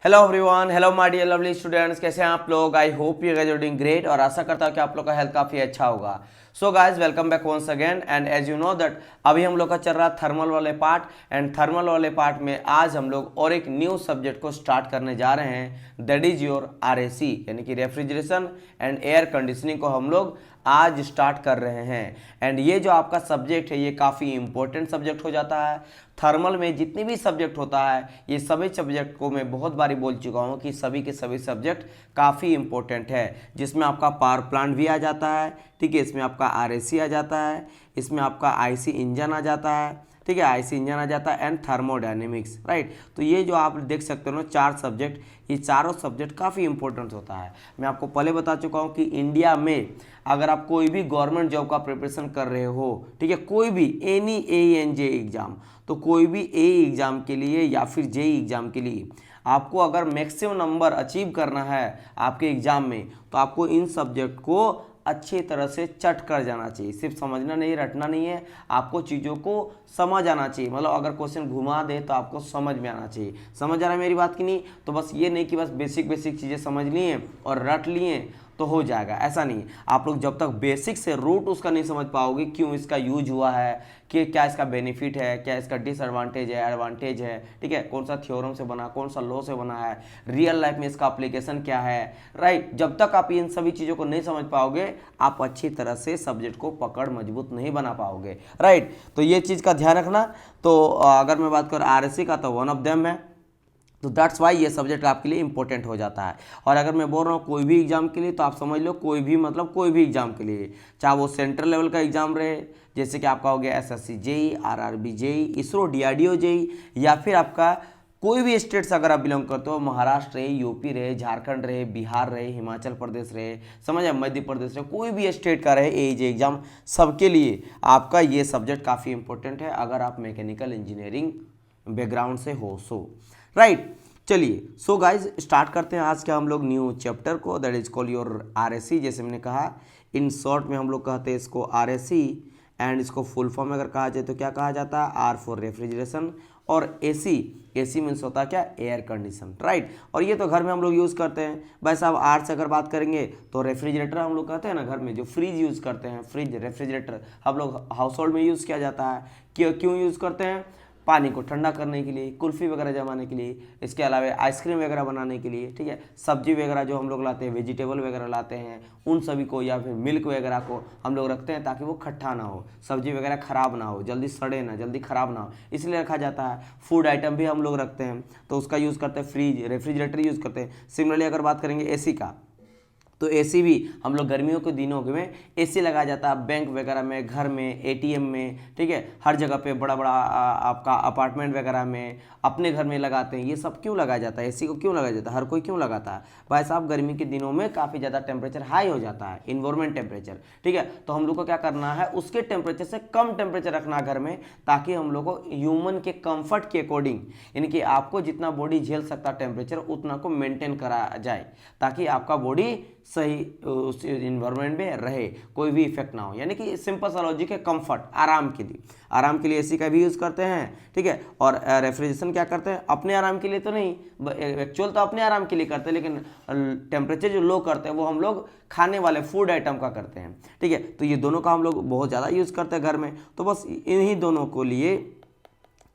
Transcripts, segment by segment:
Hello everyone, hello my dear lovely students, कैसे हैं आप लोग। I hope you guys are doing great और आशा करता हूं कि आप लोग का हेल्थ काफ़ी अच्छा होगा। So guys, welcome back once again and as you know that अभी हम लोग का चल रहा थर्मल वाले पार्ट एंड थर्मल वाले पार्ट में आज हम लोग और एक न्यू सब्जेक्ट को स्टार्ट करने जा रहे हैं। दैट इज योर RAC यानी कि रेफ्रिजरेशन एंड एयर कंडीशनिंग को हम लोग आज स्टार्ट कर रहे हैं। एंड ये जो आपका सब्जेक्ट है ये काफ़ी इंपॉर्टेंट सब्जेक्ट हो जाता है। थर्मल में जितनी भी सब्जेक्ट होता है ये सभी सब्जेक्ट को मैं बहुत बारी बोल चुका हूँ कि सभी के सभी सब्जेक्ट काफ़ी इंपॉर्टेंट है, जिसमें आपका पावर प्लांट भी आ जाता है, ठीक है, इसमें आपका RAC आ जाता है, इसमें आपका IC इंजन आ जाता है, ठीक है, IC इंजन आ जाता है एंड थर्मोडायनेमिक्स, राइट। तो ये जो आप देख सकते हो चार सब्जेक्ट, ये चारों सब्जेक्ट काफ़ी इंपॉर्टेंट होता है। मैं आपको पहले बता चुका हूँ कि इंडिया में अगर आप कोई भी गवर्नमेंट जॉब का प्रिपरेशन कर रहे हो, ठीक है, कोई भी एनी ANJ एग्जाम, तो कोई भी एग्जाम के लिए या फिर JEE एग्जाम के लिए आपको अगर मैक्सिमम नंबर अचीव करना है आपके एग्जाम में, तो आपको इन सब्जेक्ट को अच्छी तरह से चट कर जाना चाहिए। सिर्फ समझना नहीं, रटना नहीं है, आपको चीज़ों को समझ आना चाहिए। मतलब अगर क्वेश्चन घुमा दे तो आपको समझ में आना चाहिए। समझ आ रहा है मेरी बात की नहीं? तो बस ये नहीं कि बस बेसिक बेसिक चीज़ें समझ लिए और रट लिए तो हो जाएगा, ऐसा नहीं। आप लोग जब तक बेसिक से रूट उसका नहीं समझ पाओगे, क्यों इसका यूज हुआ है, कि क्या इसका बेनिफिट है, क्या इसका डिसएडवांटेज है, एडवांटेज है, ठीक है, कौन सा थ्योरम से बना, कौन सा लॉ से बना है, रियल लाइफ में इसका एप्लीकेशन क्या है, राइट, जब तक आप इन सभी चीज़ों को नहीं समझ पाओगे आप अच्छी तरह से सब्जेक्ट को पकड़ मजबूत नहीं बना पाओगे, राइट। तो ये चीज़ का ध्यान रखना। तो अगर मैं बात करूँ RAC का, तो वन ऑफ देम है, तो दैट्स वाई ये सब्जेक्ट आपके लिए इंपॉर्टेंट हो जाता है। और अगर मैं बोल रहा हूँ कोई भी एग्जाम के लिए, तो आप समझ लो कोई भी मतलब कोई भी एग्जाम के लिए, चाहे वो सेंट्रल लेवल का एग्जाम रहे, जैसे कि आपका हो गया SSC JEE, RRB JEE, ISRO DRDO JEE, या फिर आपका कोई भी स्टेट से अगर आप बिलोंग करते हो, महाराष्ट्र रहे, यूपी रहे, झारखंड रहे, बिहार रहे, हिमाचल प्रदेश रहे, समझ आए, मध्य प्रदेश रहे, कोई भी स्टेट का रहे एज एग्जाम, सबके लिए आपका ये सब्जेक्ट काफ़ी इंपॉर्टेंट है अगर आप मैकेनिकल इंजीनियरिंग बैकग्राउंड से हो सो, राइट। चलिए, सो गाइज स्टार्ट करते हैं आज का हम लोग न्यू चैप्टर को, that is call your RAC। जैसे मैंने कहा इन शॉर्ट में हम लोग कहते हैं इसको RAC, एंड इसको फुल फॉर्म अगर कहा जाए तो क्या कहा जाता है, R फॉर रेफ्रिजरेशन, और AC मीन्स होता है क्या, एयर कंडीशन, राइट। और ये तो घर में हम लोग यूज़ करते हैं। भाई साहब R से अगर बात करेंगे तो रेफ्रिजरेटर हम लोग कहते हैं ना, घर में जो फ्रिज यूज़ करते हैं, फ्रिज रेफ्रिजरेटर हम लोग हाउस होल्ड में यूज़ किया जाता है। क्यों यूज़ करते हैं? पानी को ठंडा करने के लिए, कुल्फ़ी वगैरह जमाने के लिए, इसके अलावा आइसक्रीम वगैरह बनाने के लिए, ठीक है, सब्जी वगैरह जो हम लोग लाते हैं, वेजिटेबल वगैरह लाते हैं, उन सभी को, या फिर मिल्क वगैरह को हम लोग रखते हैं ताकि वो खट्टा ना हो, सब्जी वगैरह ख़राब ना हो, जल्दी सड़े ना, जल्दी ख़राब ना हो, इसलिए रखा जाता है। फूड आइटम भी हम लोग रखते हैं तो उसका यूज़ करते हैं, फ्रिज रेफ्रिजरेटर यूज़ करते हैं। सिमिलरली अगर बात करेंगे AC का, तो AC भी हम लोग गर्मियों के दिनों में AC लगाया जाता है, बैंक वगैरह में, घर में, ATM में, ठीक है, हर जगह पे, बड़ा बड़ा आपका अपार्टमेंट वगैरह में, अपने घर में लगाते हैं। ये सब क्यों लगाया जाता है? AC को क्यों लगाया जाता है? हर कोई क्यों लगाता है? भाई साहब गर्मी के दिनों में काफ़ी ज़्यादा टेम्परेचर हाई हो जाता है, इन्वायरमेंट टेम्परेचर, ठीक है, तो हम लोग को क्या करना है, उसके टेम्परेचर से कम टेम्परेचर रखना है घर में, ताकि हम लोग को ह्यूमन के कंफर्ट के अकॉर्डिंग, यानी कि आपको जितना बॉडी झेल सकता टेम्परेचर उतना को मेंटेन करा जाए, ताकि आपका बॉडी सही उस इन्वायरमेंट में रहे, कोई भी इफेक्ट ना हो। यानी कि सिंपल सा लॉजिक है, कंफर्ट, आराम के लिए AC का भी यूज़ करते हैं, ठीक है। और रेफ्रिजरेशन क्या करते हैं, अपने आराम के लिए तो नहीं, एक्चुअल तो अपने आराम के लिए करते हैं, लेकिन टेम्परेचर जो लो करते हैं वो हम लोग खाने वाले फूड आइटम का करते हैं, ठीक है। तो ये दोनों का हम लोग बहुत ज़्यादा यूज़ करते हैं घर में। तो बस इन्हीं दोनों को लिए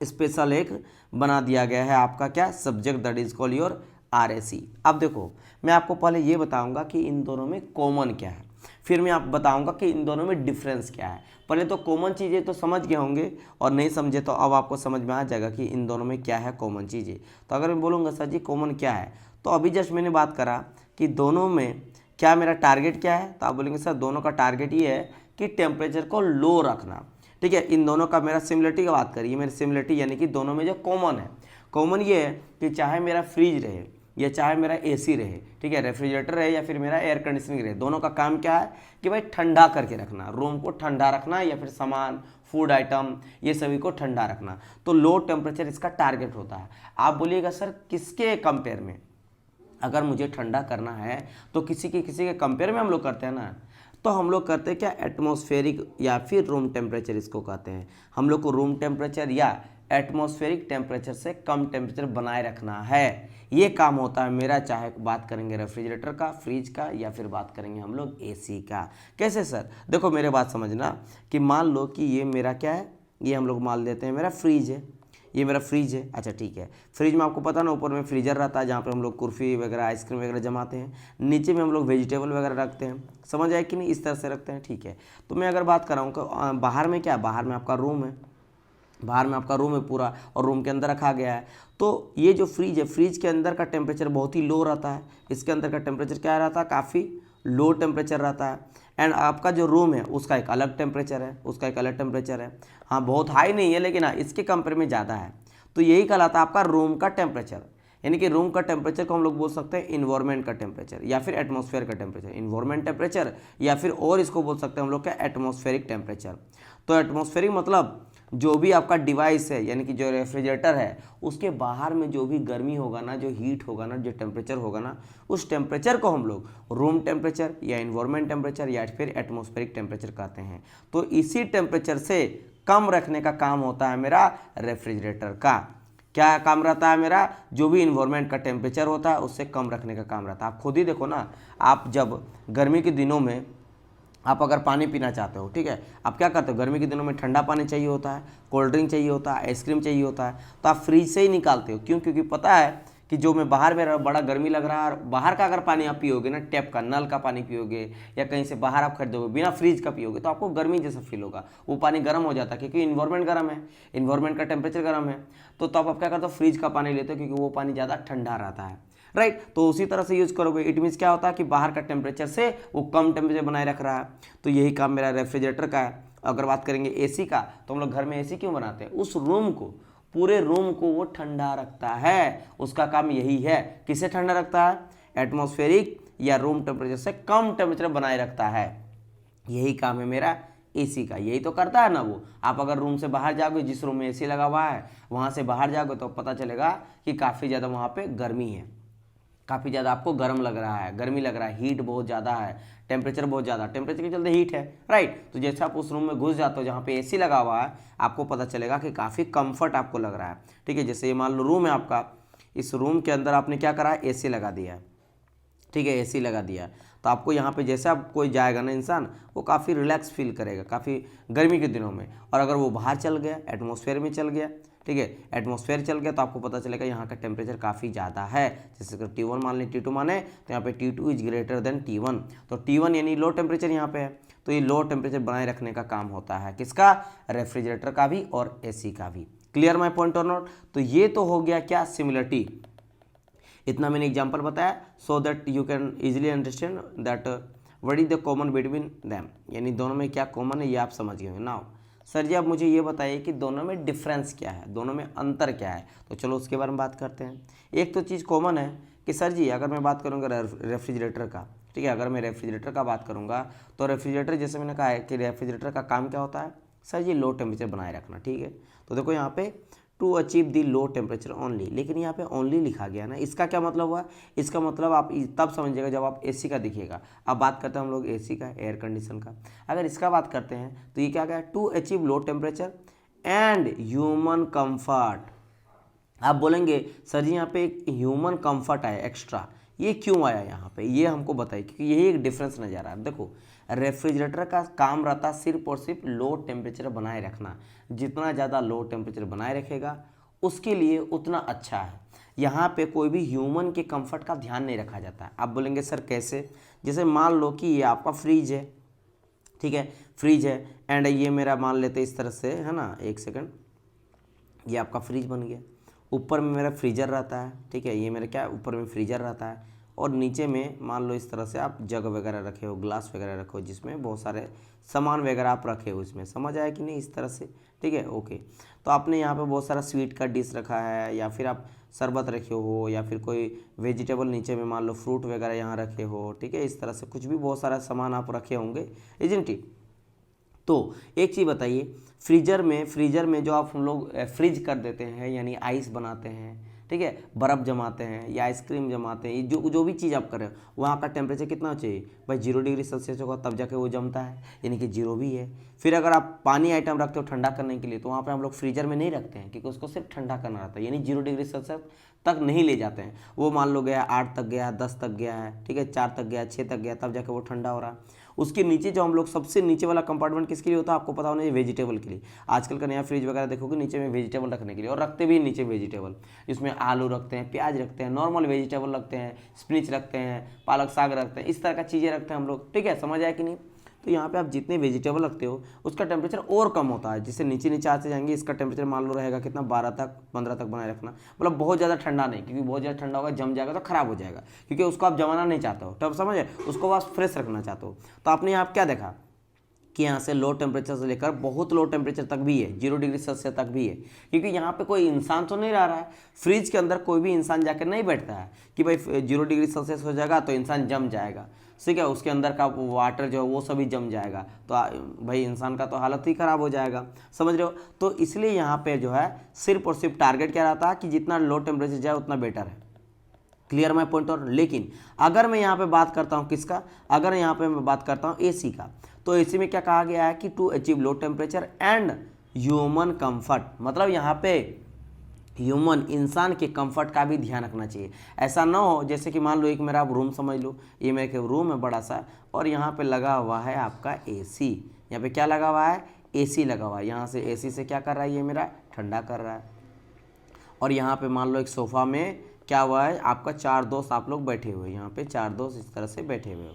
स्पेशल एक बना दिया गया है आपका क्या subject, that is call your RAC। अब देखो, मैं आपको पहले ये बताऊंगा कि इन दोनों में कॉमन क्या है, फिर मैं आपको बताऊंगा कि इन दोनों में डिफरेंस क्या है। पहले तो कॉमन चीज़ें तो समझ गए होंगे, और नहीं समझे तो अब आपको समझ में आ जाएगा कि इन दोनों में क्या है कॉमन चीज़ें। तो अगर मैं बोलूँगा सर जी कॉमन क्या है, तो अभी जस्ट मैंने बात करा कि दोनों में क्या मेरा टारगेट क्या है, तो आप बोलेंगे सर दोनों का टारगेट ये है कि टेम्परेचर को लो रखना, ठीक है। इन दोनों का मेरा सिमिलरिटी की बात करिए, मेरी सिमिलरिटी यानी कि दोनों में जो कॉमन है, कॉमन ये है कि चाहे मेरा फ्रिज रहे या चाहे मेरा AC रहे, ठीक है, रेफ्रिजरेटर रहे या फिर मेरा एयर कंडीशनिंग रहे, दोनों का काम क्या है कि भाई ठंडा करके रखना, रूम को ठंडा रखना, या फिर सामान, फूड आइटम, ये सभी को ठंडा रखना। तो लो टेम्परेचर इसका टारगेट होता है। आप बोलिएगा सर किसके कंपेयर में, अगर मुझे ठंडा करना है तो किसी के कंपेयर में हम लोग करते हैं ना, तो हम लोग करते हैं क्या, एटमॉस्फेरिक या फिर रूम टेम्परेचर इसको कहते हैं। हम लोग को रूम टेम्परेचर या एटमॉस्फेरिक टेम्परेचर से कम टेम्परेचर बनाए रखना है। ये काम होता है मेरा, चाहे बात करेंगे रेफ्रिजरेटर का, फ्रिज का, या फिर बात करेंगे हम लोग एसी का। कैसे सर? देखो मेरे बात समझना कि मान लो कि ये मेरा क्या है, ये हम लोग मान लेते हैं मेरा फ्रिज है, ये मेरा फ्रिज है। अच्छा ठीक है, फ्रिज में आपको पता ना ऊपर में फ्रीजर रहता है जहाँ पे हम लोग कुल्फी वगैरह आइसक्रीम वगैरह जमाते हैं, नीचे में हम लोग वेजिटेबल वगैरह रखते हैं। समझ आए कि नहीं? इस तरह से रखते हैं। ठीक है, तो मैं अगर बात कर रहा हूँ बाहर में क्या, बाहर में आपका रूम है, बाहर में आपका रूम है पूरा, और रूम के अंदर रखा गया है। तो ये जो फ्रिज है, फ्रिज के अंदर का टेम्परेचर बहुत ही लो रहता है, इसके अंदर का टेम्परेचर क्या रहता है, काफ़ी लो टेम्परेचर रहता है। एंड आपका जो रूम है उसका एक अलग टेम्परेचर है, उसका एक अलग टेम्परेचर है। हाँ बहुत हाई नहीं है, लेकिन हाँ इसके कंपेयर में ज़्यादा है। तो यही कहलाता है आपका रूम का टेम्परेचर। यानी कि रूम का टेम्परेचर को हम लोग बोल सकते हैं इन्वायरमेंट का टेम्परेचर या फिर एटमॉस्फेयर का टेम्परेचर, इन्वायरमेंट टेम्परेचर, या फिर और इसको बोल सकते हैं हम लोग क्या, एटमॉस्फेरिक टेम्परेचर। तो एटमॉस्फेरिक मतलब जो भी आपका डिवाइस है, यानी कि जो रेफ्रिजरेटर है, उसके बाहर में जो भी गर्मी होगा ना, जो हीट होगा ना, जो टेम्परेचर होगा ना, उस टेम्परेचर को हम लोग रूम टेम्परेचर या इन्वायरमेंट टेम्परेचर या फिर एटमॉस्फेरिक टेम्परेचर कहते हैं। तो इसी टेम्परेचर से कम रखने का काम होता है मेरा रेफ्रिजरेटर का। क्या काम रहता है मेरा? जो भी इन्वायरमेंट का टेम्परेचर होता है उससे कम रखने का काम रहता है। आप खुद ही देखो ना, आप जब गर्मी के दिनों में आप अगर पानी पीना चाहते हो, ठीक है, आप क्या करते हो, गर्मी के दिनों में ठंडा पानी चाहिए होता है, कोल्ड ड्रिंक चाहिए होता है, आइसक्रीम चाहिए होता है, तो आप फ्रिज से ही निकालते हो। क्यों? क्योंकि पता है कि जो मैं बाहर में बड़ा गर्मी लग रहा है, और बाहर का अगर पानी आप पियोगे ना, टैप का नल का पानी पियोगे या कहीं से बाहर आप खरीदोगे बिना फ्रिज का पियोगे, तो आपको गर्मी जैसा फील होगा, वो पानी गर्म हो जाता है, क्योंकि इन्वायरमेंट गर्म है, इन्वायरमेंट का टेम्परेचर गर्म है। तो तब आप क्या करते हो, फ्रिज का पानी लेते हो, क्योंकि वो पानी ज़्यादा ठंडा रहता है, राइट। तो उसी तरह से यूज करोगे। इट मीन्स क्या होता है कि बाहर का टेम्परेचर से वो कम टेम्परेचर बनाए रख रहा है। तो यही काम मेरा रेफ्रिजरेटर का है। अगर बात करेंगे एसी का, तो हम लोग घर में एसी क्यों बनाते हैं? उस रूम को, पूरे रूम को वो ठंडा रखता है, उसका काम यही है। किसे ठंडा रखता है? एटमॉस्फेरिक या रूम टेम्परेचर से कम टेम्परेचर बनाए रखता है। यही काम है मेरा एसी का, यही तो करता है ना वो। आप अगर रूम से बाहर जाओगे, जिस रूम में एसी लगा हुआ है वहाँ से बाहर जाओगे, तो पता चलेगा कि काफ़ी ज़्यादा वहाँ पे गर्मी है, काफ़ी ज़्यादा आपको गर्म लग रहा है, गर्मी लग रहा है, हीट बहुत ज़्यादा है, टेम्परेचर बहुत ज़्यादा, टेम्परेचर के चलते हीट है, राइट। तो जैसे आप उस रूम में घुस जाते हो जहाँ पे एसी लगा हुआ है, आपको पता चलेगा कि काफ़ी कंफर्ट आपको लग रहा है, ठीक है। जैसे ये मान लो रूम है आपका, इस रूम के अंदर आपने क्या करा है, एसी लगा दिया है, ठीक है, एसी लगा दिया। तो आपको यहाँ पे जैसे आप कोई जाएगा ना इंसान, वो काफ़ी रिलैक्स फील करेगा काफ़ी गर्मी के दिनों में। और अगर वो बाहर चल गया, एटमॉस्फेयर में चल गया, ठीक है, एटमॉस्फेयर चल गया, तो आपको पता चलेगा यहाँ का टेम्परेचर काफ़ी ज़्यादा है। जैसे कि T1 मान लें, T2 माने, तो यहाँ पे T2 is greater than T1। तो T1 यानी लो टेम्परेचर यहाँ पे है। तो ये लो टेम्परेचर बनाए रखने का काम होता है किसका? रेफ्रिजरेटर का भी और एसी का भी। क्लियर माई पॉइंट और नॉट? तो ये तो हो गया क्या, सिमिलरिटी। इतना मैंने एग्जाम्पल बताया so that you can easily understand that what is the common between them, यानी दोनों में क्या कॉमन है ये आप समझ गए हो। नाउ सर जी आप मुझे ये बताइए कि दोनों में डिफरेंस क्या है, दोनों में अंतर क्या है। तो चलो उसके बारे में बात करते हैं। एक तो चीज़ कॉमन है कि सर जी अगर मैं बात करूँगा रेफ्रिजरेटर का, ठीक है, अगर मैं रेफ्रिजरेटर का बात करूँगा, तो रेफ्रिजरेटर जैसे मैंने कहा है कि रेफ्रिजरेटर का काम क्या होता है सर जी, लो टेम्परेचर बनाए रखना, ठीक है। तो देखो यहाँ पे to achieve the low temperature only, लेकिन यहाँ पे ओनली लिखा गया ना, इसका क्या मतलब हुआ? इसका मतलब आप तब समझिएगा जब आप एसी का दिखेगा। अब बात करते हैं हम लोग एसी का, एयर कंडीशन का। अगर इसका बात करते हैं तो ये क्या क्या है, to achieve low temperature and human comfort. आप बोलेंगे सर जी यहाँ पे एक ह्यूमन कंफर्ट आया एक्स्ट्रा, ये क्यों आया यहाँ पे, ये हमको बताइए, क्योंकि यही एक डिफरेंस नज़र आ रहा है। देखो रेफ्रिजरेटर का काम रहता है सिर्फ और सिर्फ लो टेम्परेचर बनाए रखना, जितना ज़्यादा लो टेम्परेचर बनाए रखेगा उसके लिए उतना अच्छा है। यहाँ पे कोई भी ह्यूमन के कंफर्ट का ध्यान नहीं रखा जाता है। आप बोलेंगे सर कैसे? जैसे मान लो कि ये आपका फ्रिज है, ठीक है, फ्रिज है, एंड ये मेरा मान लेते इस तरह से है ना, एक सेकंड, ये आपका फ्रिज बन गया, ऊपर में मेरा फ्रीजर रहता है, ठीक है, ये मेरा क्या ऊपर में फ्रीजर रहता है, और नीचे में मान लो इस तरह से आप जग वगैरह रखे हो, ग्लास वगैरह रखे हो, जिसमें बहुत सारे सामान वगैरह आप रखे हो इसमें, समझ आया कि नहीं, इस तरह से, ठीक है, ओके। तो आपने यहाँ पे बहुत सारा स्वीट का डिश रखा है, या फिर आप शरबत रखे हो, या फिर कोई वेजिटेबल नीचे में मान लो फ्रूट वगैरह यहाँ रखे हो, ठीक है, इस तरह से कुछ भी बहुत सारा सामान आप रखे होंगे, इजंट इट। तो एक चीज़ बताइए, फ्रीजर में जो आप हम लोग फ्रीज कर देते हैं, यानी आइस बनाते हैं, ठीक है, बर्फ़ जमाते हैं या आइसक्रीम जमाते हैं, ये जो भी चीज़ आप कर रहे हो वहाँ का टेम्परेचर कितना चाहिए भाई, 0 डिग्री सेल्सियस होगा तब जाके वो जमता है, यानी कि 0 भी है। फिर अगर आप पानी आइटम रखते हो ठंडा करने के लिए तो वहाँ पे हम लोग फ्रीजर में नहीं रखते हैं, क्योंकि उसको सिर्फ ठंडा करना रहता है, यानी 0 डिग्री सेल्सियस तक नहीं ले जाते हैं। वो मान लो गया 8 तक गया, 10 तक गया है, ठीक है, 4 तक गया, 6 तक गया, तब जाके वो ठंडा हो रहा है। उसके नीचे जो हम लोग सबसे नीचे वाला कंपार्टमेंट किसके लिए होता है आपको पता होना चाहिए, वेजिटेबल के लिए। आजकल का नया फ्रिज वगैरह देखोगे नीचे में वेजिटेबल रखने के लिए, और रखते भी नीचे वेजिटेबल, इसमें आलू रखते हैं, प्याज रखते हैं, नॉर्मल वेजिटेबल रखते हैं, स्पिनच रखते हैं, पालक साग रखते हैं, इस तरह का चीज़ें रखते हैं हम लोग, ठीक है, समझ आया कि नहीं। तो यहाँ पे आप जितने वेजिटेबल रखते हो उसका टेम्परेचर और कम होता है, जिससे नीचे नीचे आते जाएंगे इसका टेम्परेचर मान लो रहेगा कितना, 12 तक 15 तक बनाए रखना, मतलब बहुत ज़्यादा ठंडा नहीं, क्योंकि बहुत ज़्यादा ठंडा होगा जम जाएगा तो खराब हो जाएगा, क्योंकि उसको आप जमाना नहीं चाहते हो, तब समझे, उसको बस फ्रेश रखना चाहते हो। तो आपने यहाँ क्या देखा कि यहाँ से लो टेम्परेचर से लेकर बहुत लो टेम्परेचर तक भी है, 0 डिग्री सेल्सियस तक भी है, क्योंकि यहाँ पे कोई इंसान तो नहीं रह रहा है। फ्रिज के अंदर कोई भी इंसान जाकर नहीं बैठता है कि भाई 0 डिग्री सेल्सियस हो जाएगा तो इंसान जम जाएगा, ठीक है, उसके अंदर का वाटर जो है वो सभी जम जाएगा, तो भाई इंसान का तो हालत ही ख़राब हो जाएगा, समझ रहे हो। तो इसलिए यहाँ पे जो है सिर्फ और सिर्फ टारगेट क्या रहता है कि जितना लो टेम्परेचर जाए उतना बेटर है। Clear my point. और लेकिन अगर मैं यहाँ पे बात करता हूँ किसका, अगर यहाँ पे मैं बात करता हूँ एसी का, तो एसी में क्या कहा गया है कि to achieve low temperature and human comfort, मतलब यहाँ पे ह्यूमन इंसान के कंफर्ट का भी ध्यान रखना चाहिए। ऐसा ना हो जैसे कि मान लो एक मेरा आप रूम समझ लो, ये मेरे रूम है बड़ा सा, और यहाँ पे लगा हुआ है आपका एसी, यहाँ पे क्या लगा हुआ है, एसी लगा हुआ है, यहाँ से एसी से क्या कर रहा है, ये मेरा ठंडा कर रहा है। और यहाँ पे मान लो एक सोफ़ा में क्या हुआ है आपका, 4 दोस्त आप लोग बैठे हुए, यहाँ पे 4 दोस्त इस तरह से बैठे हुए हो।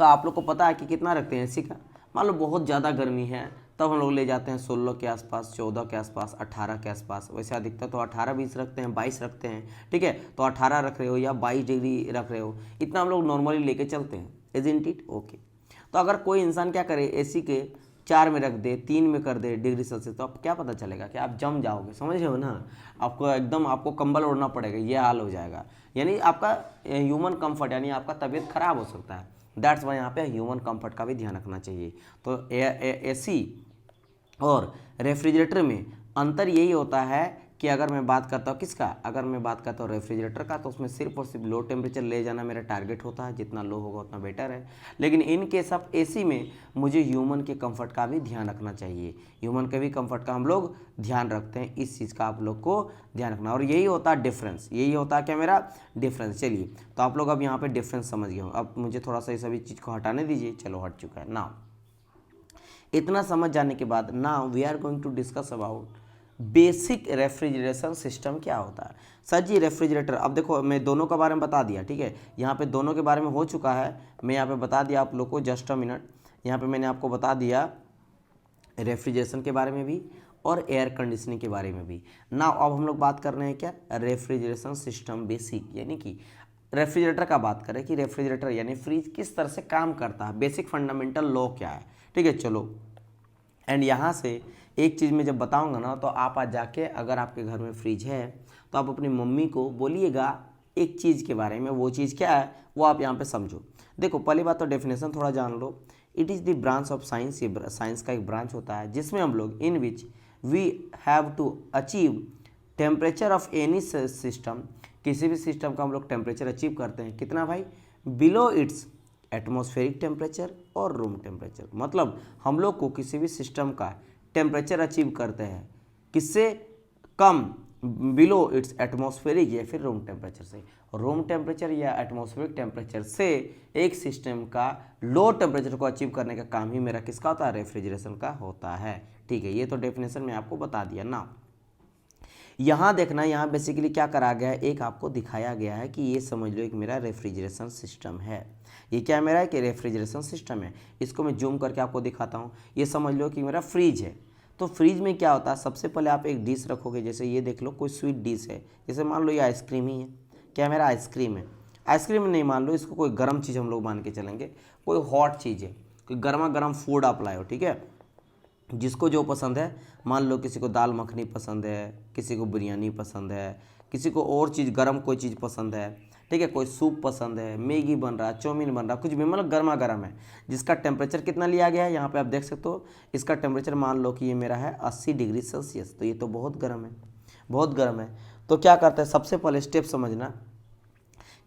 तो आप लोग को पता है कि कितना रखते हैं एसी का, मान लो बहुत ज़्यादा गर्मी है तब हम लोग ले जाते हैं 16 के आसपास, 14 के आसपास, 18 के आसपास, वैसे अधिकतर तो 18-20 रखते हैं, 22 रखते हैं, ठीक है, तो 18 रख रहे हो या 22 डिग्री रख रहे हो, इतना हम लोग नॉर्मली लेके चलते हैं, इज़न्ट इट, ओके। तो अगर कोई इंसान क्या करे, एसी के 4 में रख दे, 3 में कर दे डिग्री सेल्सियस, तो आप क्या पता चलेगा कि आप जम जाओगे, समझ रहे हो ना, आपको एकदम आपको कंबल ओढ़ना पड़ेगा, ये हाल हो जाएगा, यानी आपका ह्यूमन कंफर्ट यानी आपका तबीयत खराब हो सकता है। दैट्स वाई यहाँ पे ह्यूमन कंफर्ट का भी ध्यान रखना चाहिए। तो एसी और रेफ्रिजरेटर में अंतर यही होता है कि अगर मैं बात करता हूँ किसका, अगर मैं बात करता हूँ रेफ्रिजरेटर का, तो उसमें सिर्फ और सिर्फ लो टेम्परेचर ले जाना मेरा टारगेट होता है, जितना लो होगा उतना बेटर है। लेकिन इन केस ऑफ एसी में मुझे ह्यूमन के कंफर्ट का भी ध्यान रखना चाहिए, ह्यूमन के भी कंफर्ट का हम लोग ध्यान रखते हैं, इस चीज़ का आप लोग को ध्यान रखना, और यही होता है डिफरेंस, यही होता है क्या मेरा डिफरेंस। चलिए तो आप लोग अब यहाँ पर डिफरेंस समझ गए हो, अब मुझे थोड़ा सा ये सभी चीज़ को हटाने दीजिए, चलो हट चुका है ना। इतना समझ जाने के बाद now we are going to discuss about basic refrigeration system क्या होता है। सर जी रेफ्रिजरेटर, अब देखो मैं दोनों के बारे में बता दिया, ठीक है, यहाँ पे दोनों के बारे में हो चुका है, मैं यहाँ पे बता दिया आप लोग को, जस्ट अ मिनट, यहाँ पे मैंने आपको बता दिया रेफ्रिजरेशन के बारे में भी और एयर कंडीशनिंग के बारे में भी। ना अब हम लोग बात कर रहे हैं क्या, रेफ्रिजरेशन सिस्टम बेसिक, यानी कि रेफ्रिजरेटर का बात करें कि रेफ्रिजरेटर यानी फ्रिज किस तरह से काम करता है, बेसिक फंडामेंटल लॉ क्या है, ठीक है, चलो। एंड यहाँ से एक चीज़ मैं जब बताऊंगा ना, तो आप आज जाके अगर आपके घर में फ्रिज है तो आप अपनी मम्मी को बोलिएगा एक चीज़ के बारे में, वो चीज़ क्या है वो आप यहाँ पे समझो। देखो पहली बात तो डेफिनेशन थोड़ा जान लो, it is the branch of science, ये साइंस का एक ब्रांच होता है जिसमें हम लोग in which we have to achieve temperature of any system, किसी भी सिस्टम का हम लोग टेम्परेचर अचीव करते हैं, कितना भाई, बिलो इट्स एटमॉस्फेरिक टेम्परेचर और रूम टेम्परेचर, मतलब हम लोग को किसी भी सिस्टम का टेम्परेचर अचीव करते हैं किससे कम, बिलो इट्स एटमॉस्फेरिक या फिर रूम टेम्परेचर से, रूम टेम्परेचर या एटमॉस्फेरिक टेम्परेचर से एक सिस्टम का लो टेम्परेचर को अचीव करने का काम ही मेरा किसका होता है, रेफ्रिजरेशन का होता है, ठीक है। ये तो डेफिनेशन में आपको बता दिया ना। यहाँ देखना, यहाँ बेसिकली क्या करा गया है, एक आपको दिखाया गया है कि ये समझ लो एक मेरा रेफ्रिजरेशन सिस्टम है, ये क्या मेरा है कि रेफ्रिजरेशन सिस्टम है। इसको मैं जूम करके आपको दिखाता हूँ, ये समझ लो कि मेरा फ्रिज है। तो फ्रिज में क्या होता है, सबसे पहले आप एक डिश रखोगे, जैसे ये देख लो कोई स्वीट डिश है, जैसे मान लो ये आइसक्रीम ही है, क्या मेरा आइसक्रीम है, आइसक्रीम नहीं मान लो, इसको कोई गर्म चीज़ हम लोग मान के चलेंगे, कोई हॉट चीज़ है, कोई गर्मा गर्म फूड आप लाए हो, ठीक है, जिसको जो पसंद है, मान लो किसी को दाल मखनी पसंद है, किसी को बिरयानी पसंद है, किसी को और चीज़ गर्म कोई चीज़ पसंद है, ठीक है, कोई सूप पसंद है, मैगी बन रहा है, चाउमीन बन रहा है, कुछ भी मतलब गर्मा गर्म है, जिसका टेम्परेचर कितना लिया गया है, यहाँ पे आप देख सकते हो, इसका टेम्परेचर मान लो कि ये मेरा है 80 डिग्री सेल्सियस, तो ये तो बहुत गर्म है, बहुत गर्म है। तो क्या करते हैं, सबसे पहले स्टेप समझना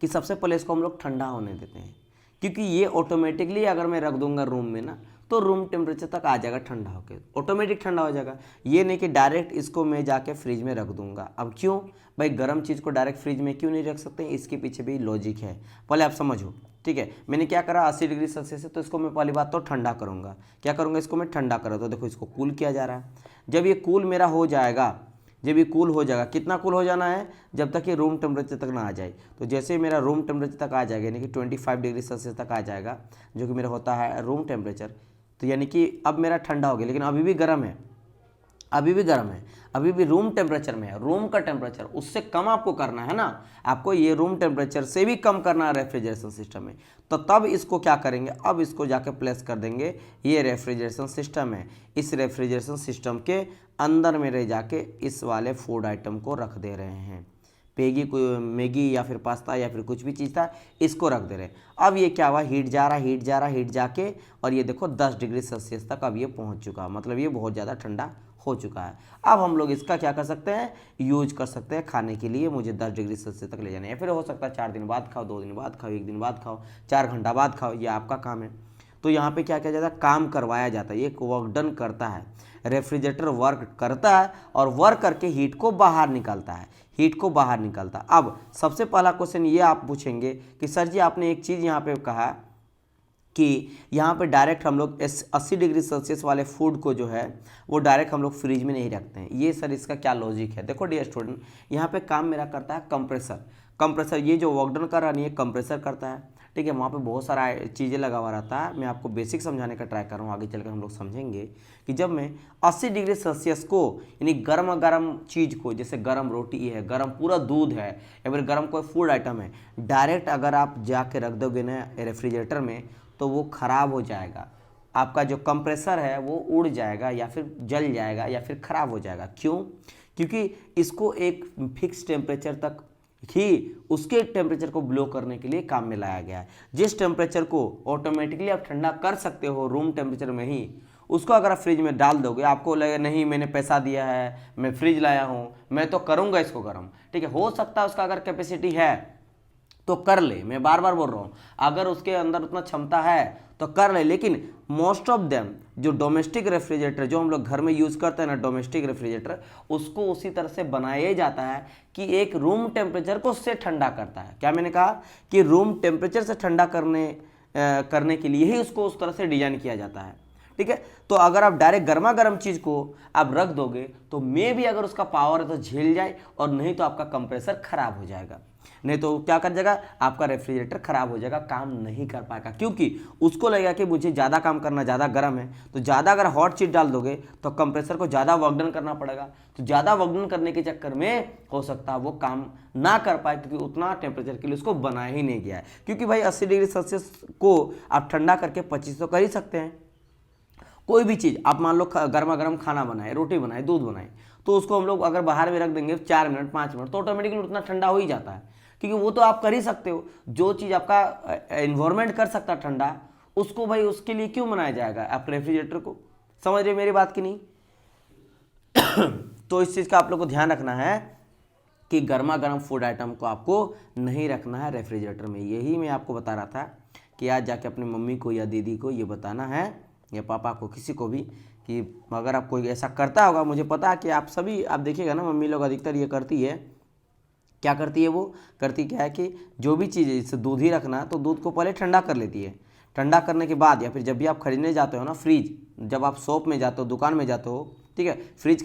कि सबसे पहले इसको हम लोग ठंडा होने देते हैं, क्योंकि ये ऑटोमेटिकली अगर मैं रख दूंगा रूम में ना तो रूम टेम्परेचर तक आ जाएगा ठंडा होकर, ऑटोमेटिक ठंडा हो जाएगा। ये नहीं कि डायरेक्ट इसको मैं जाके फ्रिज में रख दूंगा। अब क्यों भाई, गर्म चीज़ को डायरेक्ट फ्रिज में क्यों नहीं रख सकते, इसके पीछे भी लॉजिक है, पहले आप समझो। ठीक है, मैंने क्या करा, 80 डिग्री सेल्सियस है तो इसको मैं पहली बात तो ठंडा करूँगा। क्या करूँगा, इसको मैं ठंडा करूँ, तो देखो इसको कूल किया जा रहा है। जब ये कूल मेरा हो जाएगा, जब ये कूल हो जाएगा, कितना कूल हो जाना है, जब तक ये रूम टेम्परेचर तक ना आ जाए। तो जैसे मेरा रूम टेम्परेचर तक आ जाएगा, यानी कि 25 डिग्री सेल्सियस तक आ जाएगा, जो कि मेरा होता है रूम टेम्परेचर, तो यानी कि अब मेरा ठंडा हो गया, लेकिन अभी भी गर्म है, अभी भी गर्म है, अभी भी रूम टेम्परेचर में है। रूम का टेम्परेचर उससे कम आपको करना है ना, आपको ये रूम टेम्परेचर से भी कम करना है रेफ्रिजरेशन सिस्टम में। तो तब इसको क्या करेंगे, अब इसको जाके प्लेस कर देंगे, ये रेफ्रिजरेशन सिस्टम है, इस रेफ्रिजरेशन सिस्टम के अंदर में रह जाके इस वाले फूड आइटम को रख दे रहे हैं। मैगी या फिर पास्ता या फिर कुछ भी चीज़ था, इसको रख दे रहे हैं। अब ये क्या हुआ, हीट जा रहा, हीट जा रहा, हीट जाके, और ये देखो 10 डिग्री सेल्सियस तक अब ये पहुंच चुका, मतलब ये बहुत ज़्यादा ठंडा हो चुका है। अब हम लोग इसका क्या कर सकते हैं, यूज कर सकते हैं खाने के लिए। मुझे 10 डिग्री सेल्सियस तक ले जाना है, या फिर हो सकता है 4 दिन बाद खाओ, 2 दिन बाद खाओ, 1 दिन बाद खाओ, 4 घंटा बाद खाओ, ये आपका काम है। तो यहाँ पे क्या किया जाता है, काम करवाया जाता है, ये वर्क डन करता है, रेफ्रिजरेटर वर्क करता है और वर्क करके हीट को बाहर निकालता है, हीट को बाहर निकालता है। अब सबसे पहला क्वेश्चन ये आप पूछेंगे कि सर जी आपने एक चीज़ यहाँ पे कहा कि यहाँ पे डायरेक्ट हम लोग 80 डिग्री सेल्सियस वाले फूड को जो है वो डायरेक्ट हम लोग फ्रिज में नहीं रखते हैं। ये सर इसका क्या लॉजिक है, देखो डियर स्टूडेंट, यहाँ पे काम मेरा करता है कंप्रेसर। कंप्रेसर ये जो वर्क डन कर रहा नहीं है, कंप्रेसर करता है। ठीक है, वहाँ पे बहुत सारा चीज़ें लगा हुआ रहता है। मैं आपको बेसिक समझाने का ट्राई कर रहा हूँ, आगे चलकर हम लोग समझेंगे कि जब मैं 80 डिग्री सेल्सियस को, यानी गर्म गर्म चीज़ को, जैसे गर्म रोटी है, गर्म पूरा दूध है, या फिर गर्म कोई फूड आइटम है, डायरेक्ट अगर आप जाके रख दोगे ना रेफ्रिजरेटर में तो वो ख़राब हो जाएगा। आपका जो कंप्रेसर है वो उड़ जाएगा या फिर जल जाएगा या फिर ख़राब हो जाएगा। क्यों? क्योंकि इसको एक फिक्स टेम्परेचर तक ही उसके टेम्परेचर को ब्लो करने के लिए काम में लाया गया है। जिस टेम्परेचर को ऑटोमेटिकली आप ठंडा कर सकते हो रूम टेम्परेचर में ही, उसको अगर आप फ्रिज में डाल दोगे, आपको लगेगा नहीं मैंने पैसा दिया है, मैं फ्रिज लाया हूँ, मैं तो करूँगा इसको गर्म। ठीक है, हो सकता है उसका अगर कैपेसिटी है तो कर ले, मैं बार बार बोल रहा हूँ, अगर उसके अंदर उतना क्षमता है तो कर ले। लेकिन मोस्ट ऑफ देम जो डोमेस्टिक रेफ्रिजरेटर जो हम लोग घर में यूज़ करते हैं ना, डोमेस्टिक रेफ्रिजरेटर, उसको उसी तरह से बनाया जाता है कि एक रूम टेम्परेचर को उससे ठंडा करता है। क्या मैंने कहा कि रूम टेम्परेचर से ठंडा करने के लिए ही उसको उस तरह से डिजाइन किया जाता है। ठीक है, तो अगर आप डायरेक्ट गर्मा गर्म चीज़ को आप रख दोगे तो मे भी अगर उसका पावर है तो झेल जाए, और नहीं तो आपका कंप्रेसर खराब हो जाएगा, नहीं तो क्या कर जाएगा, आपका रेफ्रिजरेटर खराब हो जाएगा, काम नहीं कर पाएगा। क्योंकि उसको लगेगा कि मुझे ज़्यादा काम करना, ज़्यादा गर्म है, तो ज़्यादा अगर हॉट चीज़ डाल दोगे तो कंप्रेसर को ज़्यादा वर्कडन करना पड़ेगा, तो ज़्यादा वर्कडन करने के चक्कर में हो सकता है वो काम ना कर पाए, क्योंकि उतना टेम्परेचर के लिए उसको बनाया ही नहीं गया है। क्योंकि भाई 80 डिग्री सेल्सियस को आप ठंडा करके 25 तो कर ही सकते हैं। कोई भी चीज़ आप मान लो गर्मा गर्म खाना बनाए, रोटी बनाए, दूध बनाए, तो उसको हम लोग अगर बाहर में रख देंगे 4 मिनट 5 मिनट तो ऑटोमेटिकली उतना ठंडा हो ही जाता है, क्योंकि वो तो आप कर ही सकते हो। जो चीज़ आपका एनवायरनमेंट कर सकता है ठंडा, उसको भाई उसके लिए क्यों बनाया जाएगा आप रेफ्रिजरेटर को? समझ रहे मेरी बात की नहीं? तो इस चीज़ का आप लोग को ध्यान रखना है कि गर्मा गर्म फूड आइटम को आपको नहीं रखना है रेफ्रिजरेटर में। यही मैं आपको बता रहा था कि आज जाके अपनी मम्मी को या दीदी को ये बताना है, या पापा को, किसी को भी, कि अगर आप कोई ऐसा करता होगा, मुझे पता है कि आप सभी, आप देखिएगा ना मम्मी लोग अधिकतर ये करती है। क्या करती है वो? करती क्या है कि जो भी चीज़ है, जैसे दूध ही रखना, तो दूध को पहले ठंडा कर लेती है। ठंडा करने के बाद, या फिर जब भी आप खरीदने जाते हो ना फ्रिज, जब आप शॉप में जाते हो, दुकान में जाते हो, ठीक है, फ्रिज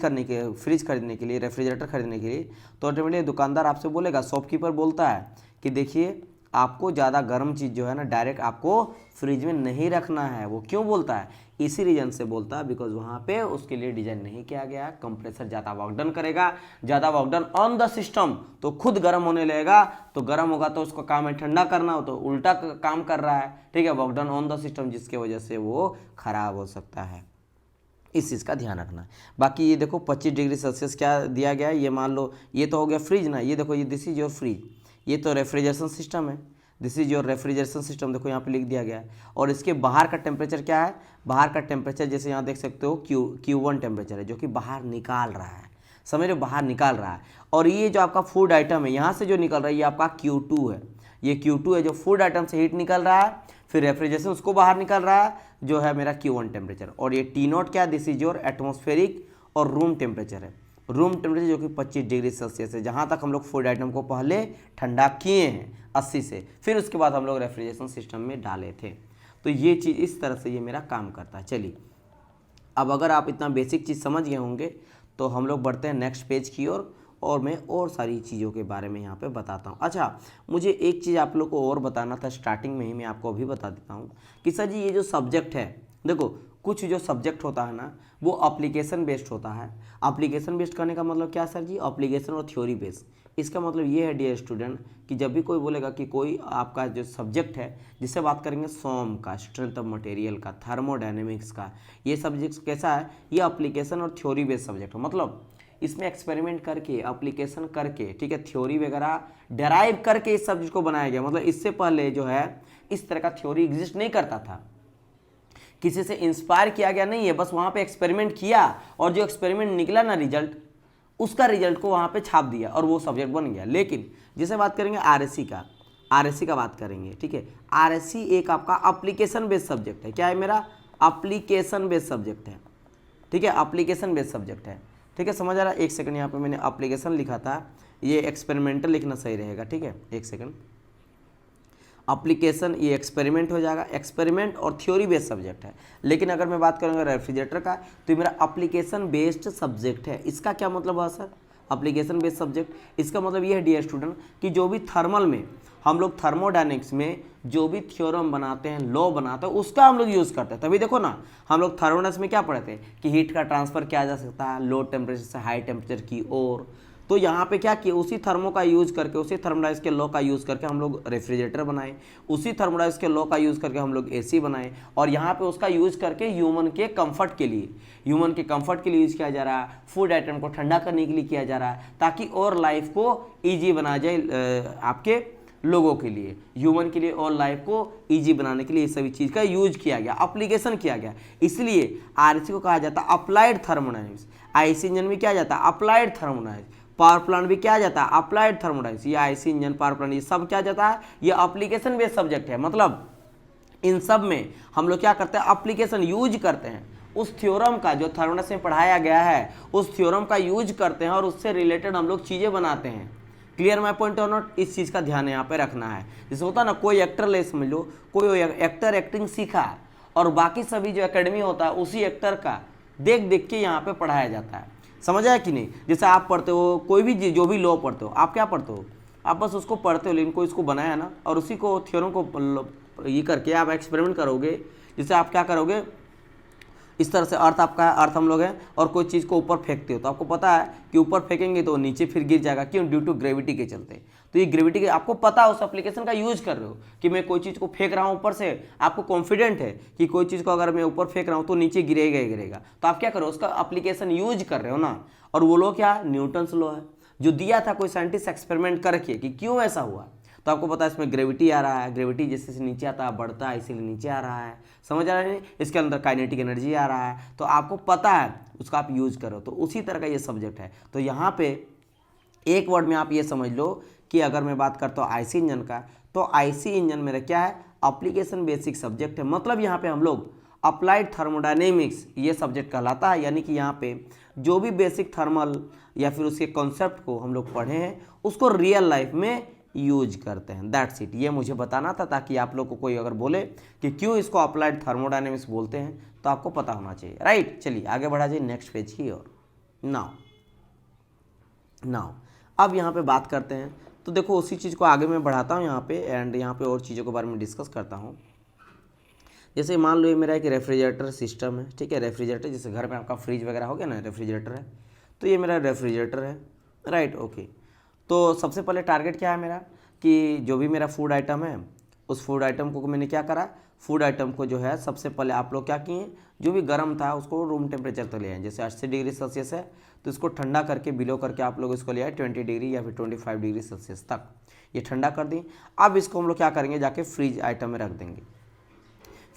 खरीदने के लिए, रेफ्रिजरेटर खरीदने के लिए, तो ऑटोमेटिकली दुकानदार आपसे बोलेगा, शॉपकीपर बोलता है कि देखिए आपको ज़्यादा गर्म चीज़ जो है ना डायरेक्ट आपको फ्रिज में नहीं रखना है। वो क्यों बोलता है? इसी रीजन से बोलता है, बिकॉज वहाँ पे उसके लिए डिजाइन नहीं किया गया। कंप्रेसर ज़्यादा वर्कडन करेगा, ज़्यादा वर्कडन ऑन द सिस्टम, तो खुद गर्म होने लगेगा, तो गर्म होगा तो उसका काम है ठंडा करना, हो तो उल्टा काम कर रहा है। ठीक है, वर्कडन ऑन द सिस्टम, जिसके वजह से वो खराब हो सकता है। इस चीज़ का ध्यान रखना। बाकी ये देखो 25 डिग्री सेल्सियस क्या दिया गया है, ये मान लो ये तो हो गया फ्रिज ना, ये देखो, ये दिस इज योर फ्रिज, ये तो रेफ्रिजरेशन सिस्टम है, this is your refrigeration system, देखो यहाँ पे लिख दिया गया है। और इसके बाहर का टेम्परेचर क्या है? बाहर का टेम्परेचर जैसे यहाँ देख सकते हो Q1 टेम्परेचर है, जो कि बाहर निकाल रहा है। समझ रहे, बाहर निकाल रहा है। और ये जो आपका फूड आइटम है यहाँ से जो निकल रहा है ये आपका Q2 है, ये Q2 है जो फूड आइटम से हीट निकल रहा है, फिर रेफ्रिजरेशन उसको बाहर निकल रहा है जो है मेरा Q1 टेम्परेचर। और ये T0 क्या है, दिस इज योर एटमॉस्फेरिक और रूम टेम्परेचर है, रूम टेम्परेचर जो कि 25 डिग्री सेल्सियस है, जहाँ तक हम लोग फूड आइटम को पहले ठंडा किए हैं 80 से, फिर उसके बाद हम लोग रेफ्रिजरेशन सिस्टम में डाले थे। तो ये चीज़ इस तरह से ये मेरा काम करता है। चलिए अब अगर आप इतना बेसिक चीज़ समझ गए होंगे तो हम लोग बढ़ते हैं नेक्स्ट पेज की ओर, और मैं और सारी चीज़ों के बारे में यहाँ पे बताता हूँ। अच्छा, मुझे एक चीज़ आप लोग को और बताना था, स्टार्टिंग में ही मैं आपको अभी बता देता हूँ कि सर जी ये जो सब्जेक्ट है, देखो कुछ जो सब्जेक्ट होता है ना वो अप्लीकेशन बेस्ड होता है। अप्लीकेशन बेस्ड करने का मतलब क्या सर जी, अप्लीकेशन और थ्योरी बेस्ड। इसका मतलब ये है डियर स्टूडेंट कि जब भी कोई बोलेगा कि कोई आपका जो सब्जेक्ट है, जिससे बात करेंगे सोम का, स्ट्रेंथ ऑफ मटेरियल का, थर्मोडायनेमिक्स का, ये सब्जेक्ट कैसा है, ये अप्लीकेशन और थ्योरी बेस्ड सब्जेक्ट है। मतलब इसमें एक्सपेरिमेंट करके, अप्लीकेशन करके, ठीक है, थ्योरी वगैरह डेराइव करके इस सब्जेक्ट को बनाया गया। मतलब इससे पहले जो है इस तरह का थ्योरी एग्जिस्ट नहीं करता था, किसी से इंस्पायर किया गया नहीं है, बस वहाँ पे एक्सपेरिमेंट किया और जो एक्सपेरिमेंट निकला ना रिजल्ट, उसका रिजल्ट को वहाँ पे छाप दिया और वो सब्जेक्ट बन गया। लेकिन जैसे बात करेंगे आरएससी का, आरएससी का बात करेंगे, ठीक है, आरएससी एक आपका एप्लीकेशन बेस्ड सब्जेक्ट है। क्या है मेरा, एप्लीकेशन बेस्ड सब्जेक्ट है, ठीक है, एप्लीकेशन बेस्ड सब्जेक्ट है, ठीक है, समझ आ रहा है। एक सेकंड, यहाँ पे मैंने एप्लीकेशन लिखा था, ये एक्सपेरिमेंटल लिखना सही रहेगा, ठीक है, एक सेकंड। एप्लीकेशन ये एक्सपेरिमेंट हो जाएगा, एक्सपेरिमेंट और थ्योरी बेस्ड सब्जेक्ट है। लेकिन अगर मैं बात करूँगा रेफ्रिजरेटर का तो ये मेरा एप्लीकेशन बेस्ड सब्जेक्ट है। इसका क्या मतलब है सर, एप्लीकेशन बेस्ड सब्जेक्ट, इसका मतलब ये है डियर स्टूडेंट कि जो भी थर्मल में हम लोग थर्मोडायनेमिक्स में जो भी थ्योरम बनाते हैं, लॉ बनाते हैं, उसका हम लोग यूज़ करते हैं। तभी देखो ना हम लोग थर्मोडायनेमिक्स में क्या पढ़े थे कि हीट का ट्रांसफर किया जा सकता है लो टेम्परेचर से हाई टेम्परेचर की ओर। तो यहाँ पे क्या किया, उसी थर्मो का यूज़ करके, उसी थर्मोडायनेमिक्स के लॉ का यूज़ करके हम लोग रेफ्रिजरेटर बनाए, उसी थर्मोडायनेमिक्स के लॉ का यूज़ करके हम लोग एसी बनाए, और यहाँ पे उसका यूज़ करके ह्यूमन के कंफर्ट के लिए, ह्यूमन के कंफर्ट के लिए यूज़ किया जा रहा है, फूड आइटम को ठंडा करने के लिए किया जा रहा है, ताकि और लाइफ को ईजी बना जाए आपके लोगों के लिए, ह्यूमन के लिए, और लाइफ को इजी बनाने के लिए ये सभी चीज़ का यूज किया गया, एप्लीकेशन किया गया। इसलिए आरएससी को कहा जाता है अप्लाइड थर्मोडायनेमिक्स। आईसी इंजन में क्या जाता है, अप्लाइड थर्मोडायनेमिक्स। पावर प्लांट भी क्या जाता है, अप्लाइड थर्मोडायनेमिक्स। ये आईसी इंजन, पावर प्लांट, ये सब क्या जाता है, ये एप्लीकेशन बेस्ड सब्जेक्ट है। मतलब इन सब में हम लोग क्या करते हैं, एप्लीकेशन यूज करते हैं, उस थ्योरम का जो थर्मोडायनेमिक्स में पढ़ाया गया है उस थ्योरम का यूज करते हैं और उससे रिलेटेड हम लोग चीज़ें बनाते हैं। क्लियर माई पॉइंट और नॉट, इस चीज़ का ध्यान यहाँ पे रखना है। जैसे होता है ना, कोई एक्टर ले समझ लो, कोई एक्टर एक्टिंग सीखा और बाकी सभी जो एकेडमी होता है उसी एक्टर का देख देख के यहाँ पे पढ़ाया जाता है। समझ आया कि नहीं। जैसे आप पढ़ते हो कोई भी जो भी लॉ पढ़ते हो, आप क्या पढ़ते हो, आप बस उसको पढ़ते हो, लेकिन कोई इसको बनाया ना और उसी को थ्योरम को ये करके आप एक्सपेरिमेंट करोगे। जैसे आप क्या करोगे, इस तरह से अर्थ आपका है, अर्थ हम लोग हैं, और कोई चीज़ को ऊपर फेंकते हो तो आपको पता है कि ऊपर फेंकेंगे तो नीचे फिर गिर जाएगा, क्यों, ड्यू टू ग्रेविटी के चलते। तो ये ग्रेविटी के आपको पता है, उस एप्लीकेशन का यूज कर रहे हो कि मैं कोई चीज़ को फेंक रहा हूँ ऊपर से, आपको कॉन्फिडेंट है कि कोई चीज़ को अगर मैं ऊपर फेंक रहा हूँ तो नीचे गिरेगा ही गिरेगा, तो आप क्या करो, उसका एप्लीकेशन यूज कर रहे हो ना। और वो लॉ क्या, न्यूटन्स लॉ है, जो दिया था कोई साइंटिस्ट एक्सपेरिमेंट करके कि क्यों ऐसा हुआ। तो आपको पता है इसमें ग्रेविटी आ रहा है, ग्रेविटी जैसे से नीचे आता है बढ़ता है, इसीलिए नीचे आ रहा है। समझ आ रहा है, इसके अंदर काइनेटिक एनर्जी आ रहा है, तो आपको पता है, उसका आप यूज करो। तो उसी तरह का ये सब्जेक्ट है। तो यहाँ पे एक वर्ड में आप ये समझ लो कि अगर मैं बात करता हूँ आईसी इंजन का, तो आईसी इंजन मेरा क्या है, एप्लीकेशन बेसिक सब्जेक्ट है। मतलब यहाँ पे हम लोग अप्लाइड थर्मोडायनेमिक्स ये सब्जेक्ट कहलाता है। यानी कि यहाँ पे जो भी बेसिक थर्मल या फिर उसके कॉन्सेप्ट को हम लोग पढ़े हैं उसको रियल लाइफ में यूज करते हैं। That's it. ये मुझे बताना था ताकि आप लोग को कोई अगर बोले कि क्यों इसको अप्लाइड थर्मोडायनेमिक्स बोलते हैं तो आपको पता होना चाहिए, राइट। चलिए आगे बढ़ा जाइए नेक्स्ट पेज की ओर। नाउ अब यहाँ पे बात करते हैं। तो देखो उसी चीज़ को आगे मैं बढ़ाता हूँ यहाँ पे, एंड यहाँ पे और चीज़ों के बारे में डिस्कस करता हूँ। जैसे मान लो ये मेरा एक रेफ्रिजरेटर सिस्टम है, ठीक है, रेफ्रिजरेटर, जैसे घर में आपका फ्रिज वगैरह हो गया ना, रेफ्रिजरेटर है, तो ये मेरा रेफ्रिजरेटर है, राइट, ओके। तो सबसे पहले टारगेट क्या है मेरा कि जो भी मेरा फूड आइटम है उस फूड आइटम को मैंने क्या करा, फूड आइटम को जो है सबसे पहले आप लोग क्या किए, जो भी गर्म था उसको रूम टेम्परेचर तक ले आए। जैसे 80 डिग्री सेल्सियस है तो इसको ठंडा करके बिलो करके आप लोग इसको ले आए 20 डिग्री या फिर 25 डिग्री सेल्सियस तक, ये ठंडा कर दी। अब इसको हम लोग क्या करेंगे, जाके फ्रिज आइटम में रख देंगे,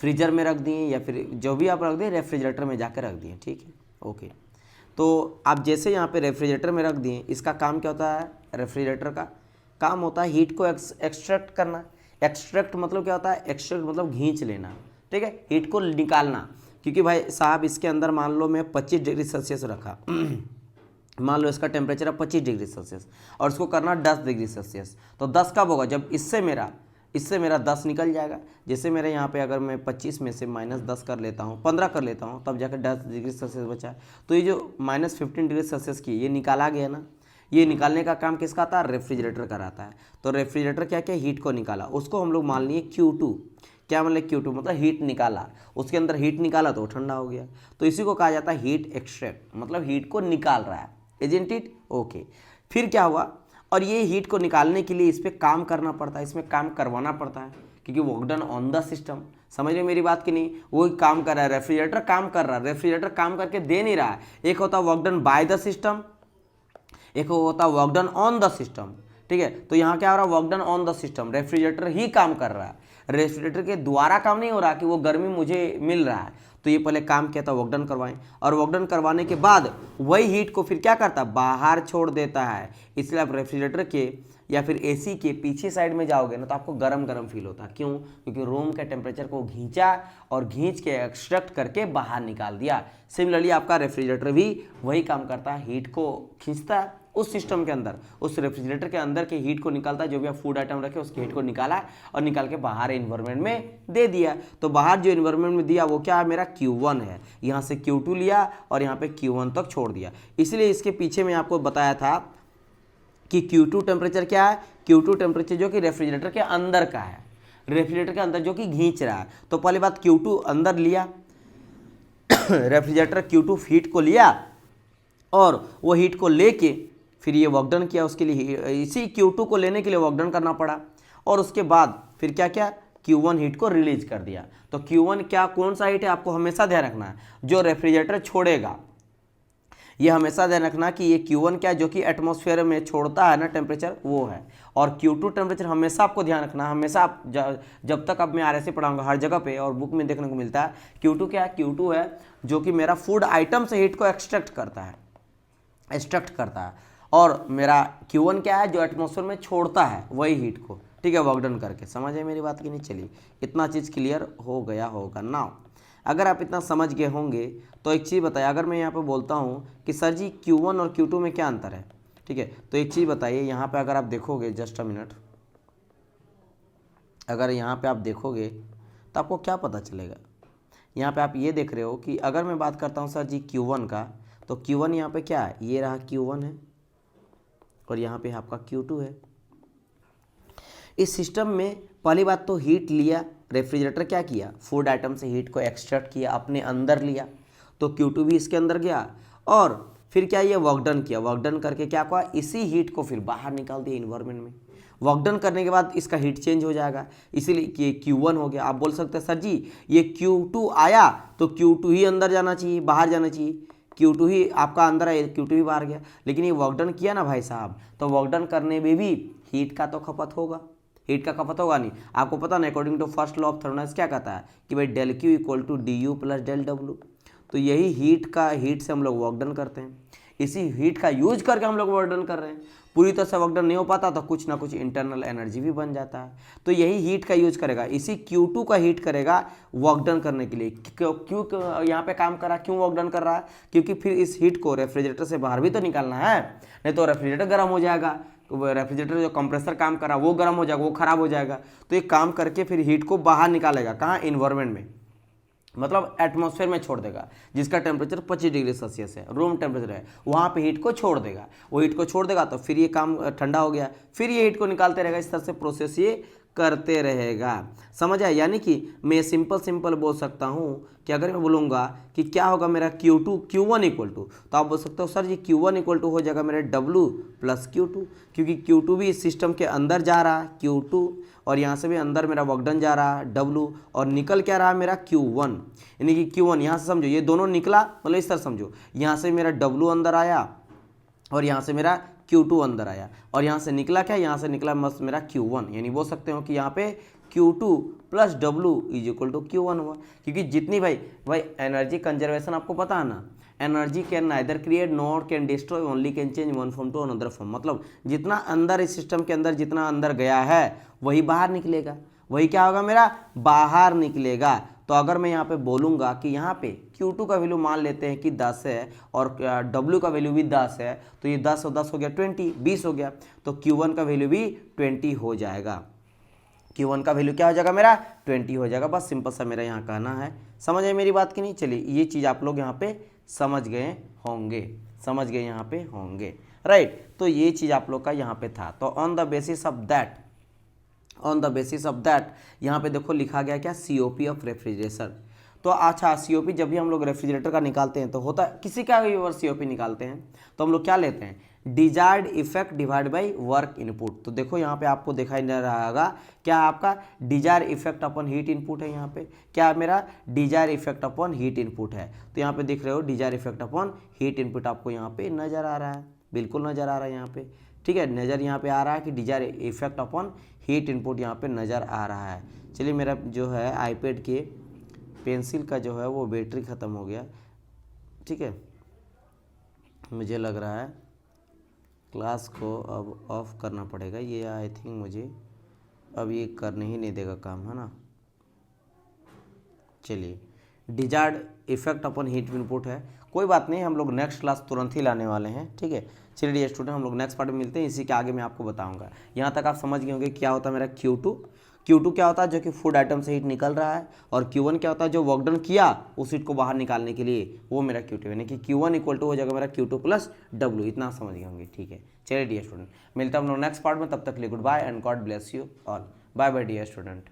फ्रीजर में रख दिए या फिर जो भी आप रख दें रेफ्रिजरेटर में जाकर रख दिए, ठीक है, ओके। तो आप जैसे यहाँ पे रेफ्रिजरेटर में रख दिए, इसका काम क्या होता है, रेफ्रिजरेटर का काम होता है हीट को एक्सट्रैक्ट करना। एक्सट्रैक्ट मतलब क्या होता है, एक्सट्रैक्ट मतलब खींच लेना, ठीक है, हीट को निकालना। क्योंकि भाई साहब इसके अंदर मान लो मैं 25 डिग्री सेल्सियस रखा मान लो इसका टेम्परेचर है 25 डिग्री सेल्सियस और इसको करना 10 डिग्री सेल्सियस, तो 10 कब होगा, जब इससे मेरा 10 निकल जाएगा। जैसे मेरे यहाँ पे अगर मैं 25 में से -10 कर लेता हूँ, 15 कर लेता हूँ, तब जाकर 10 डिग्री सेल्सियस बचा। तो ये जो -15 डिग्री सेल्सियस की ये निकाला गया ना, ये निकालने का काम किसका आता है, रेफ्रिजरेटर कराता है। तो रेफ्रिजरेटर क्या क्या हीट को निकाला, उसको हम लोग मान लिए Q2। क्या मतलब Q2 मतलब हीट निकाला, उसके अंदर हीट निकाला तो ठंडा हो गया। तो इसी को कहा जाता है हीट एक्सट्रैक्ट, मतलब हीट को निकाल रहा है, इजंट इट। ओके, फिर क्या हुआ, और ये हीट को निकालने के लिए इस पर काम करना पड़ता है, इसमें काम करवाना पड़ता है, क्योंकि work done on the system. समझ रहे मेरी बात कि नहीं, वो काम कर रहा है, रेफ्रिजरेटर काम कर रहा है, रेफ्रिजरेटर काम करके दे नहीं रहा है। एक होता है work done by the system, एक होता है work done on the system, ठीक है। तो यहाँ क्या हो रहा है, work done on the system, refrigerator ही काम कर रहा है, रेफ्रिजरेटर के द्वारा काम नहीं हो रहा कि वो गर्मी मुझे मिल रहा है। तो ये पहले काम किया था, वर्क डन करवाएं, और वर्क डन करवाने के बाद वही हीट को फिर क्या करता है, बाहर छोड़ देता है। इसलिए आप रेफ्रिजरेटर के या फिर एसी के पीछे साइड में जाओगे ना तो आपको गरम गरम फील होता है। क्यों, क्योंकि रूम के टेम्परेचर को खींचा और खींच के एक्सट्रैक्ट करके बाहर निकाल दिया। सिमिलरली आपका रेफ्रिजरेटर भी वही काम करता है, हीट को खींचता है उस सिस्टम के अंदर, उस रेफ्रिजरेटर के अंदर के हीट को निकालता है। जो भी आप फूड आइटम रखे उसके हीट को निकाला और निकाल के बाहर इन्वायरमेंट में दे दिया। तो बाहर जो इन्वायरमेंट में दिया वो क्या है, मेरा Q1 है। यहाँ से Q2 लिया और यहाँ पे Q1 तक छोड़ दिया। इसलिए इसके पीछे मैं आपको बताया था कि Q2 टेम्परेचर क्या है, Q2 टेम्परेचर जो कि रेफ्रिजरेटर के अंदर का है, रेफ्रिजरेटर के अंदर जो कि खींच रहा है। तो पहली बात Q2 अंदर लिया रेफ्रिजरेटर Q2 हीट को लिया और वो हीट को लेके फिर ये वर्क डन किया। उसके लिए इसी Q2 को लेने के लिए वर्क डन करना पड़ा, और उसके बाद फिर क्या क्या, Q1 हीट को रिलीज कर दिया। तो Q1 क्या, कौन सा हीट है, आपको हमेशा ध्यान रखना है, जो रेफ्रिजरेटर छोड़ेगा ये हमेशा ध्यान रखना कि ये Q1 क्या, जो कि एटमॉस्फेयर में छोड़ता है ना टेम्परेचर, वो है। और Q2 टेम्परेचर हमेशा आपको ध्यान रखना है, हमेशा आप जब तक अब मैं RSC पढ़ाऊंगा हर जगह पे और बुक में देखने को मिलता है। Q2 क्या है, Q2 है जो कि मेरा फूड आइटम से हीट को एक्सट्रैक्ट करता है, और मेरा Q1 क्या है, जो एटमॉस्फेयर में छोड़ता है वही हीट को, ठीक है, वर्क डन करके। समझ है मेरी बात की नहीं, चलिए इतना चीज़ क्लियर हो गया होगा। नाउ अगर आप इतना समझ गए होंगे तो एक चीज़ बताइए, अगर मैं यहाँ पे बोलता हूँ कि सर जी Q1 और Q2 में क्या अंतर है, ठीक है, तो एक चीज़ बताइए, यहाँ पे अगर आप देखोगे, जस्ट अ मिनट, अगर यहाँ पे आप देखोगे तो आपको क्या पता चलेगा। यहाँ पे आप ये देख रहे हो कि अगर मैं बात करता हूँ सर जी Q1 का, तो Q1 यहाँ पे क्या है, ये रहा Q1 है और यहाँ पे आपका Q2 है। इस सिस्टम में पहली बात तो हीट लिया, रेफ्रिजरेटर क्या किया, फूड आइटम से हीट को एक्सट्रैक्ट किया, अपने अंदर लिया, तो Q2 भी इसके अंदर गया, और फिर क्या, ये वर्क डन किया, वर्क डन करके क्या हुआ, इसी हीट को फिर बाहर निकाल दिया इन्वायरमेंट में। वर्क डन करने के बाद इसका हीट चेंज हो जाएगा, इसीलिए ये Q1 हो गया। आप बोल सकते हैं सर जी ये Q2 आया तो Q2 ही अंदर जाना चाहिए, बाहर जाना चाहिए, Q2 ही आपका अंदर है, Q2 ही बाहर गया। लेकिन ये वर्क डन किया ना भाई साहब, तो वर्क डन करने में भी हीट का तो खपत होगा, हीट का खपत होगा नहीं। आपको पता ना, according to first law of thermodynamics क्या कहता है कि भाई del Q equal to DU plus del W। तो यही हीट से हम लोग वर्क डन करते हैं, इसी हीट का यूज करके हम लोग वर्क डन कर रहे हैं। पूरी तरह से वर्क डन नहीं हो पाता तो कुछ ना कुछ इंटरनल एनर्जी भी बन जाता है। तो यही हीट का यूज करेगा, इसी Q2 का हीट करेगा वर्क डन करने के लिए। क्यों यहाँ पे काम कर रहा है, क्यों वर्क डन कर रहा है, क्योंकि फिर इस हीट को रेफ्रिजरेटर से बाहर भी तो निकालना है, नहीं तो रेफ्रिजरेटर गर्म हो जाएगा, तो रेफ्रिजरेटर जो कंप्रेसर काम कर रहा है वो गर्म हो जाएगा, वो खराब हो जाएगा। तो ये काम करके फिर हीट को बाहर निकालेगा, कहाँ, इन्वायरमेंट में, मतलब एटमॉस्फेयर में छोड़ देगा, जिसका टेम्परेचर 25 डिग्री सेल्सियस है, रूम टेम्परेचर है, वहाँ पे हीट को छोड़ देगा। वो हीट को छोड़ देगा तो फिर ये काम ठंडा हो गया, फिर ये हीट को निकालते रहेगा, इस तरह से प्रोसेस ये करते रहेगा। समझ आया, यानी कि मैं सिंपल बोल सकता हूँ कि अगर मैं बोलूँगा कि क्या होगा मेरा Q1 इक्वल टू, तो आप बोल सकते हो sir ji Q1 equal to हो जाएगा मेरे W प्लस Q2, क्योंकि Q2 भी इस सिस्टम के अंदर जा रहा है Q2, और यहाँ से भी अंदर मेरा वर्क डन जा रहा है W, और निकल क्या रहा है मेरा Q1, यानी कि Q1 यहाँ से समझो ये दोनों निकला, मतलब इस तरह समझो, यहाँ से मेरा W अंदर आया और यहाँ से मेरा Q2 अंदर आया, और यहाँ से निकला क्या, यहाँ से निकला मस्त मेरा Q1, यानी बोल सकते हो कि यहाँ पे Q2 plus W is equal to Q1 हुआ। क्योंकि जितनी भाई एनर्जी कंजर्वेशन आपको पता है ना, energy can neither create nor can destroy, only can change one form to another form. मतलब जितना अंदर इस सिस्टम के अंदर जितना अंदर गया है वही बाहर निकलेगा, वही क्या होगा मेरा बाहर निकलेगा। तो अगर मैं यहाँ पे बोलूँगा कि यहाँ पे Q2 का वैल्यू मान लेते हैं कि 10 है और W का वैल्यू भी 10 है, तो ये 10 और 10 हो गया 20, 20 हो गया, तो Q1 का वैल्यू भी 20 हो जाएगा। Q1 का वैल्यू क्या हो जाएगा मेरा 20 हो जाएगा। बस सिंपल सा मेरा यहाँ कहना है। समझ आए मेरी बात की नहीं? चलिए ये चीज़ आप लोग यहाँ पे समझ गए होंगे, समझ गए यहाँ पे होंगे, राइट। तो ये चीज़ आप लोग का यहाँ पे था। तो on the basis of that यहाँ पे देखो लिखा गया क्या, COP ऑफ रेफ्रिजरेशन। तो अच्छा COP जब भी हम लोग रेफ्रिजरेटर का निकालते हैं तो होता है किसी का भी ओवर COP निकालते हैं तो हम लोग क्या लेते हैं, desired effect divide by work input. तो देखो यहाँ पे आपको दिखाई दे रहा होगा क्या आपका desire effect upon heat input है, यहाँ पे क्या मेरा desire effect upon heat input है। तो यहाँ पे देख रहे हो desire effect upon heat input आपको यहाँ पे नजर आ रहा है, बिल्कुल नजर आ रहा है यहाँ पे, ठीक है। नज़र यहाँ पे आ रहा है कि desire effect upon heat input यहाँ पे नज़र आ रहा है। चलिए मेरा जो है आईपैड के पेंसिल का जो है वो बैटरी ख़त्म हो गया, ठीक है। मुझे लग रहा है क्लास को अब ऑफ करना पड़ेगा, ये आई थिंक मुझे अब ये करने ही नहीं देगा काम, है ना। चलिए desired effect upon heat input है, कोई बात नहीं, हम लोग नेक्स्ट क्लास तुरंत ही लाने वाले हैं, ठीक है। चलिए डियर स्टूडेंट हम लोग नेक्स्ट पार्ट में मिलते हैं, इसी के आगे मैं आपको बताऊंगा। यहाँ तक आप समझ गए होंगे क्या होता है मेरा Q2 क्या होता है जो कि फूड आइटम से हीट निकल रहा है, और Q1 क्या होता है जो वर्क डन किया उस हीट को बाहर निकालने के लिए, वो मेरा Q2 यानी कि Q1 इक्वल टू हो जाएगा मेरा Q2 प्लस W। इतना समझ गए होंगे, ठीक है। चलिए डियर स्टूडेंट मिलता है हम लोग नेक्स्ट पार्ट में, तब तक के लिए goodbye and God bless you all. Bye bye dear student.